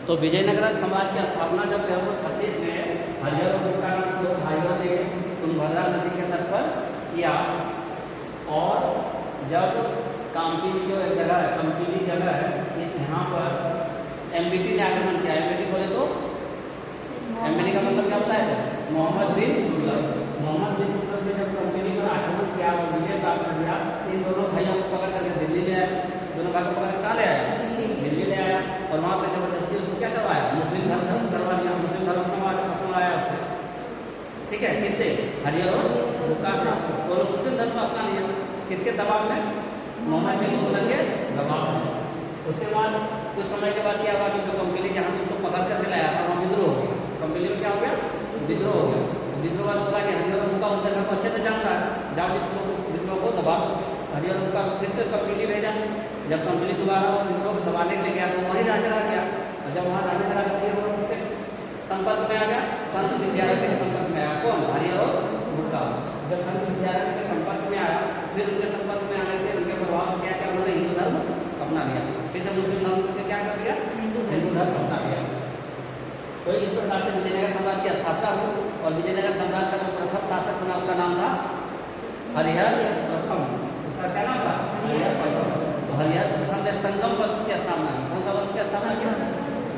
तो विजयनगर साम्राज्य की स्थापना जब 1336 में हरिहर और बुक्का नामक दो भाइयों ने तुंगभद्रा नदी के तट पर किया। और जब काम्पिली जो एक जगह है, कंपिली जगह है, इस यहाँ पर एमबीटी ने आक्रमण किया। एमबीटी बोले तो एमबीटी का मतलब क्या होता है? मोहम्मद बिन तुगलक। मोहम्मद बिन तुगलक ने जब कंपिली पर आक्रमण किया और विजय प्राप्त कर लिया, इन दोनों भाइयों को पकड़ करके दिल्ली ले आया। दोनों भाई को पकड़ कहाँ ले आया? दिल्ली ले आया। और वहाँ पर जबरदस्ती उसको क्या करवाया? मुस्लिम धर्म करवा दिया। मुस्लिम धर्म अपनाया उससे, ठीक है। किससे? हरिहर और बुक्का से। दोनों मुस्लिम धर्म को अपना लिया। किसके दबाव में? मोहम्मद बिन तुगलक के दबाव में। उसके बाद कुछ समय के बाद क्या हुआ कि जो कंपिली जहाँ से उसको पकड़ करके लाया था वहाँ विद्रोह हो गया। कंपिली में क्या हो गया? विद्रोह हो गया। विद्रोह बाद बोला कि हरिहर और बुक्का उस जगह को अच्छे से जानता है, जाओ जी तुम लोग उस विद्रोह को दबाओ। हरिहर और बुक्का फिर से कंपिली भेजा। जब कंपिली दोबारा वो विद्रोह को दबाने के लिए गया तो वहीं रहने लगा गया। और जब वहाँ रहने लगा फिर वो किसके संपर्क में आ गया? संत विद्यारण्य के संपर्क में आया। कौन? हरिहर और बुक्का। जब संत विद्यारण्य के संपर्क में आया, फिर उनके संपर्क में आने से उनके प्रभाव से क्या किया? उन्होंने हिंदू धर्म अपना लिया। फिर से मुस्लिम धर्म से क्या कर दिया? हिंदू धर्म अपना लिया। तो इस प्रकार से विजयनगर साम्राज्य की स्थापना हुई। और विजयनगर साम्राज्य का जो प्रथम शासक बना उसका नाम था हरिहर प्रथम। उसका क्या नाम था? हरिहर प्रथम। तो हरिहर प्रथम ने संगम वंश की स्थापना की। कौन सा वंश की स्थापना की?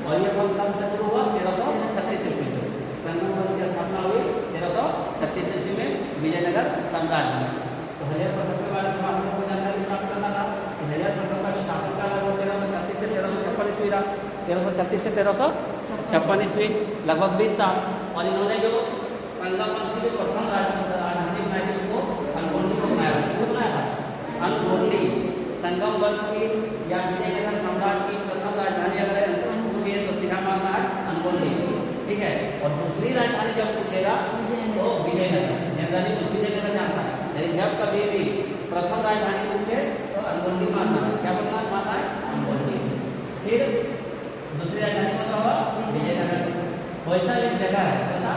और ये वंश कब से शुरू हुआ? 1336 ईस्वी में संगम वंश की स्थापना हुई। 1336 ईस्वी में विजयनगर साम्राज्य में। तो हरिहर प्रथम के बारे में आप लोगों को जानकारी प्राप्त करना था। हरिहर प्रथम का जो शासनकाल है वो 1336 से 1356 ईस्वी रहा। 1336 से 1356 ईस्वी, लगभग 20 साल। और इन्होंने जो संगम वंश की जो प्रथम राजधानी बनाई थी उसको अनगोंडी को बनाया। किसको बनाया था? अनगोंडी। संगम वंश की या विजयनगर साम्राज्य की प्रथम राजधानी अगर पूछिए तो सीधा मानना है अनगोंडी, ठीक है। और दूसरी राजधानी जब पूछेगा तो विजयनगर। जनरली तो विजयनगर जानता है, लेकिन जब कभी भी प्रथम राजधानी पूछे तो अनगोंडी मानना है। क्या मानना है? अनगोंडी। फिर दूसरी राजधानी कौन सा हुआ? विजयनगर। होयसल एक जगह है, कैसा?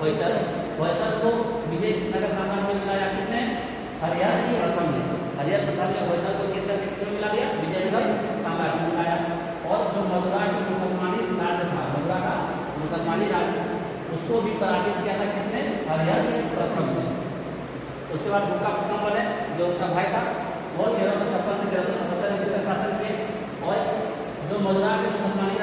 होयसल। होयसल को विजयनगर साम्राज्य में मिलाया किसने? हरिहर प्रथम ने। हरिहर प्रथम ने होयसल को जीत करके किसमें मिला दिया? विजयनगर साम्राज्य में मिलाया। और जो मथुरा का मुसलमानी राज्य था, मथुरा का मुसलमानी राज्य, उसको भी पराजित किया था किसने? हरिहर प्रथम ने। उसके बाद बुक्का प्रथम बने, जो उसका भाई था, वो 1356 से 1377 ईस्वी तक शासन किए। और जो मथुरा के मुसलमानी